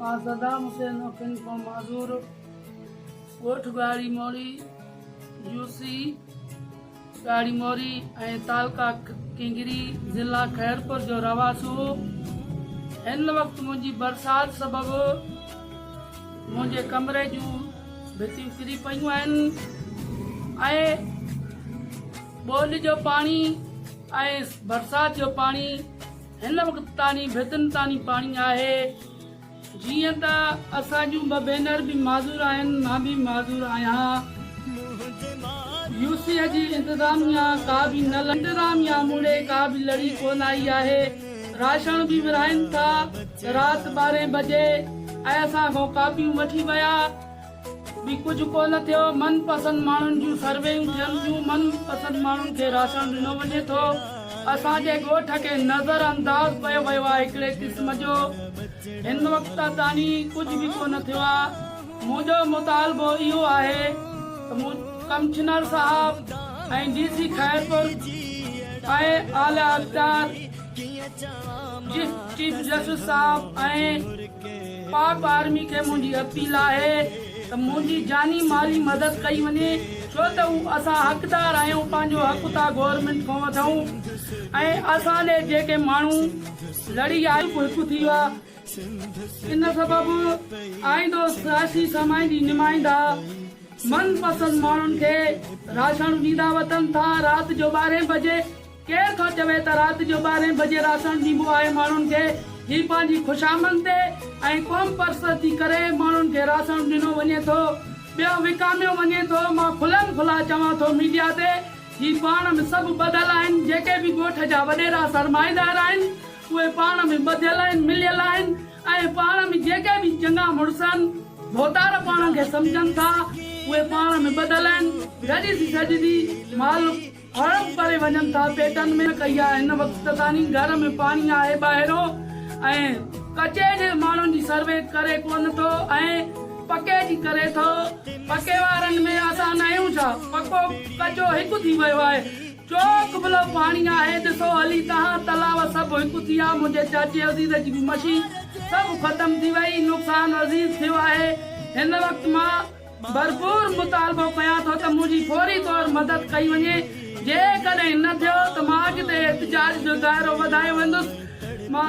मां सदाम हुसैन फिन को माज़ूर ॻोठ गाड़ी मोरी यूसी गाड़ी मोरी ऐं तालका किंगरी ज़िला खैरपुर जो रवासू। हिन वक़्तु मुंहिंजी बरसात सबबु मुंहिंजे कमरे जूं भितियूं किरी पयूं आहिनि ऐं ॿोॾि जो पाणी ऐं बरसात जो पाणी हिन वक़्तु ताणी भितियुनि ताणी पाणी आहे। जीअं त असां जूं ॿ भेनर बि माज़ूर आहिनि, मां बि माज़ूर आहियां। यूसीअ जी इंतज़ामिया का बि न इंतज़ामिया मुड़े का बि लड़ी कोन आई आहे। राशन बि विराइनि था राति 12 बजे ऐं असां खां कापियूं वठी विया बि कुझु कोन थियो। मनपसंद माण्हुनि जूं सर्वेयूं थियनि थियूं, मनपसंद माण्हुनि खे राशन ॾिनो वञे थो। असांजे ॻोठ खे नज़र अंदाज़ कयो वियो आहे हिकिड़े क़िस्म जो। हिन वक़्त ताणी कुझु बि कोन थियो आहे। मुंहिंजो मुतालबो इहो आहे त कमिश्नर साहब ऐं DC खैरपुर ऐं आला अख़्तार चीफ जस्टिस साहब ऐं पाक आर्मी खे मुंहिंजी अपील आहे त मुंहिंजी जानी माली मदद कई वञे, छो त असां हक़दार आहियूं, पंहिंजो हक़ था गवर्नमेंट खां वठूं ऐं असांजे जेके माण्हू लड़ी आहियूं हिकु थी विया। इन सबबु आईंदो सियासी समाज जी नुमाइंदा मनपसंद माण्हुनि खे राशन ॾींदा वठनि था। राति जो 12 बजे केर थो चवे त राति जो 12 बजे राशन ॾिबो आहे माण्हुनि खे। ही पंहिंजी खुशामद ते ऐं क़ौम परसती करे माण्हुनि खे राशन ॾिनो वञे थो, ॿियो विकामियो वञे थो। मां खुलम खुला चवां थो मीडिया ते, ही पाण में सभु ॿधल आहिनि। जेके बि ॻोठ जा वॾेरा सरमाएदार आहिनि उहे पाण में ॿधियल आहिनि, मिलियल आहिनि ऐं पाण में जेके बि चङा मुड़ुस आहिनि भोतार पाण खे सम्झनि था उहे पाण में ॿधियल आहिनि। गॾिजी सॼी माल हड़प करे वञनि था पेटनि में। कई आहे हिन वक़्तु ताणी घर में पाणी आहे ॿाहिरों ऐं कचे जे माण्हुनि जी सर्वे करे कोन थो ऐं पके जी करे थो। पके वारनि में असां न आहियूं छा, पको कचो हिकु थी वियो आहे। चोक भलो पाणी आहे, ॾिसो हली तव्हां तलाव सभु हिकु थी विया। मुंहिंजे चाचे अज़ीज़ जी बि मछी सभु ख़तमु थी वई, नुक़सान अज़ीज़ थियो आहे। हिन वक़्तु मां भरपूर मुतालबो कयां थो त मुंहिंजी फौरी तौर मदद कई वञे। जेकॾहिं न थियो त मां अॻिते एहतिजाज जो दाइरो वधाए वेंदुसि। मां